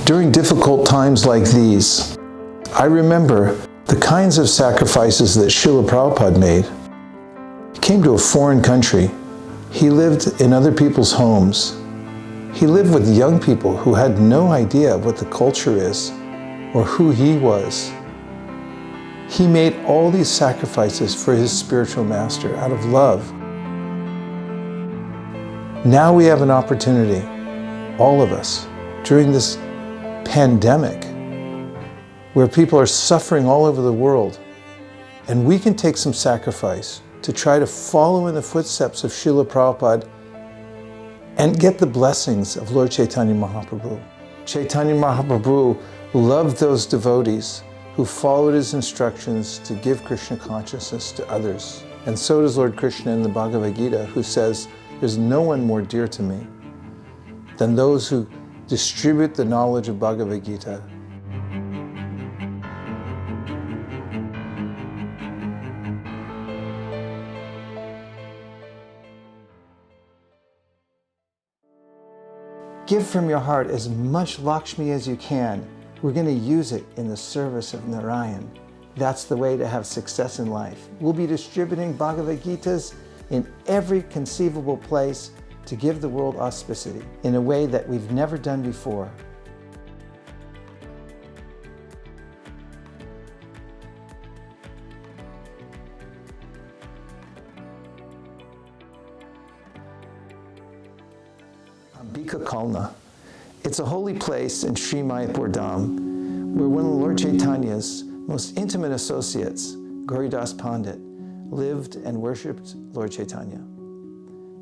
During difficult times like these, I remember the kinds of sacrifices that Srila Prabhupada made. He came to a foreign country. He lived in other people's homes. He lived with young people who had no idea what the culture is or who he was. He made all these sacrifices for his spiritual master out of love. Now we have an opportunity, all of us, during this pandemic, where people are suffering all over the world, and we can take some sacrifice to try to follow in the footsteps of Srila Prabhupada and get the blessings of Lord Chaitanya Mahaprabhu. Chaitanya Mahaprabhu loved those devotees who followed his instructions to give Krishna consciousness to others. And so does Lord Krishna in the Bhagavad Gita, who says, "There's no one more dear to me than those who distribute the knowledge of Bhagavad Gita." Give from your heart as much Lakshmi as you can. We're going to use it in the service of Narayan. That's the way to have success in life. We'll be distributing Bhagavad Gitas in every conceivable place to give the world auspicity in a way that we've never done before. Ambika Kalna. It's a holy place in Sri Mayapur Dham where one of Lord Chaitanya's most intimate associates, Gauridas Pandit, lived and worshipped Lord Chaitanya.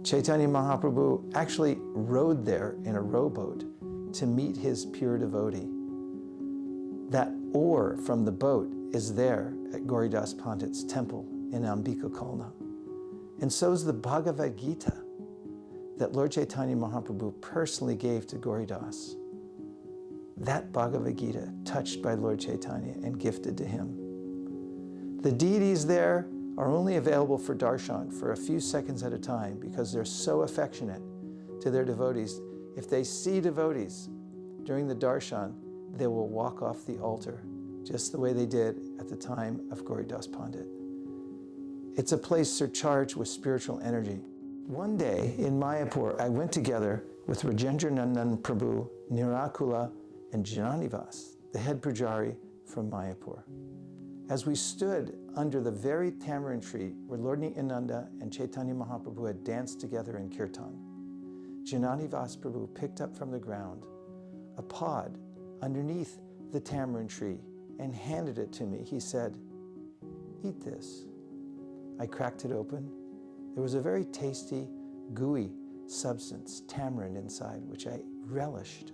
Chaitanya Mahaprabhu actually rode there in a rowboat to meet his pure devotee. That oar from the boat is there at Gauridas Pandit's temple in Ambika Kalna. And so is the Bhagavad Gita that Lord Chaitanya Mahaprabhu personally gave to Gauridas. That Bhagavad Gita touched by Lord Chaitanya and gifted to him. The deities there are only available for darshan for a few seconds at a time because they're so affectionate to their devotees. If they see devotees during the darshan, they will walk off the altar, just the way they did at the time of Gauridas Pandit. It's a place surcharged with spiritual energy. One day in Mayapur, I went together with Rajendra Nandan Prabhu, Nirakula, and Jananivas, the head pujari from Mayapur. As we stood under the very tamarind tree where Lord Nityananda and Chaitanya Mahaprabhu had danced together in kirtan, Jananivas Prabhu picked up from the ground a pod underneath the tamarind tree and handed it to me. He said, "Eat this." I cracked it open. There was a very tasty, gooey substance, tamarind inside, which I relished.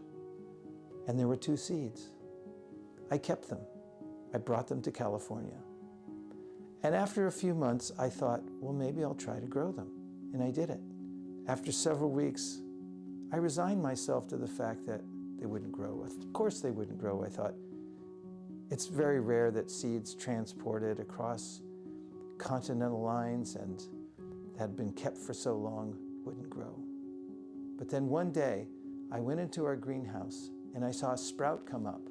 And there were 2 seeds. I kept them. I brought them to California. And after a few months, I thought, well, maybe I'll try to grow them. And I did it. After several weeks, I resigned myself to the fact that they wouldn't grow. Of course they wouldn't grow, I thought. It's very rare that seeds transported across continental lines and had been kept for so long wouldn't grow. But then one day, I went into our greenhouse and I saw a sprout come up.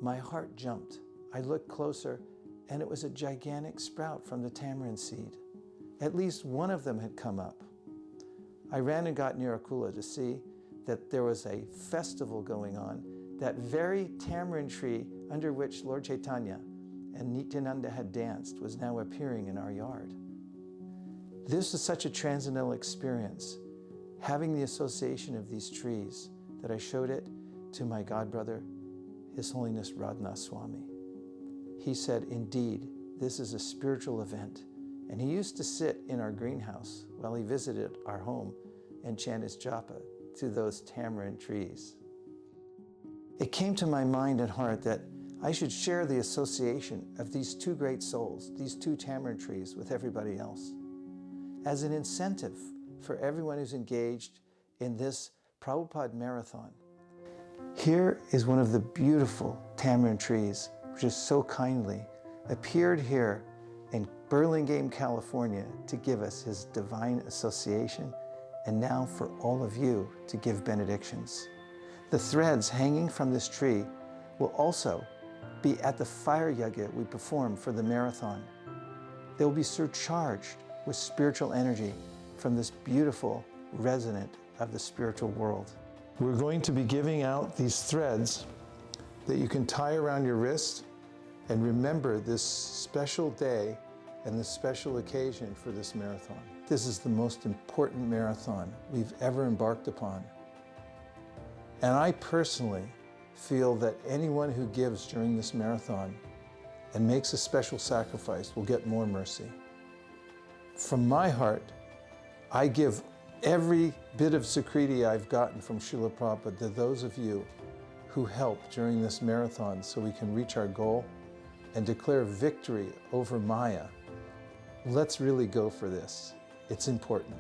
My heart jumped. I looked closer and it was a gigantic sprout from the tamarind seed. At least one of them had come up. I ran and got Nirakula to see that there was a festival going on. That very tamarind tree under which Lord Chaitanya and Nityananda had danced was now appearing in our yard. This is such a transcendental experience, having the association of these trees, that I showed it to my godbrother, His Holiness Radhanath Swami. He said, indeed, this is a spiritual event. And he used to sit in our greenhouse while he visited our home and chant his japa to those tamarind trees. It came to my mind and heart that I should share the association of these 2 great souls, these 2 tamarind trees, with everybody else, as an incentive for everyone who's engaged in this Prabhupada marathon. Here is one of the beautiful tamarind trees, which is so kindly appeared here in Burlingame, California, to give us his divine association, and now for all of you to give benedictions. The threads hanging from this tree will also be at the fire yajna we perform for the marathon. They will be surcharged with spiritual energy from this beautiful resonant of the spiritual world. We're going to be giving out these threads that you can tie around your wrist and remember this special day and this special occasion for this marathon. This is the most important marathon we've ever embarked upon. And I personally feel that anyone who gives during this marathon and makes a special sacrifice will get more mercy. From my heart, I give every bit of Sukriti I've gotten from Srila Prabhupada to those of you who help during this marathon so we can reach our goal and declare victory over Maya. Let's really go for this. It's important.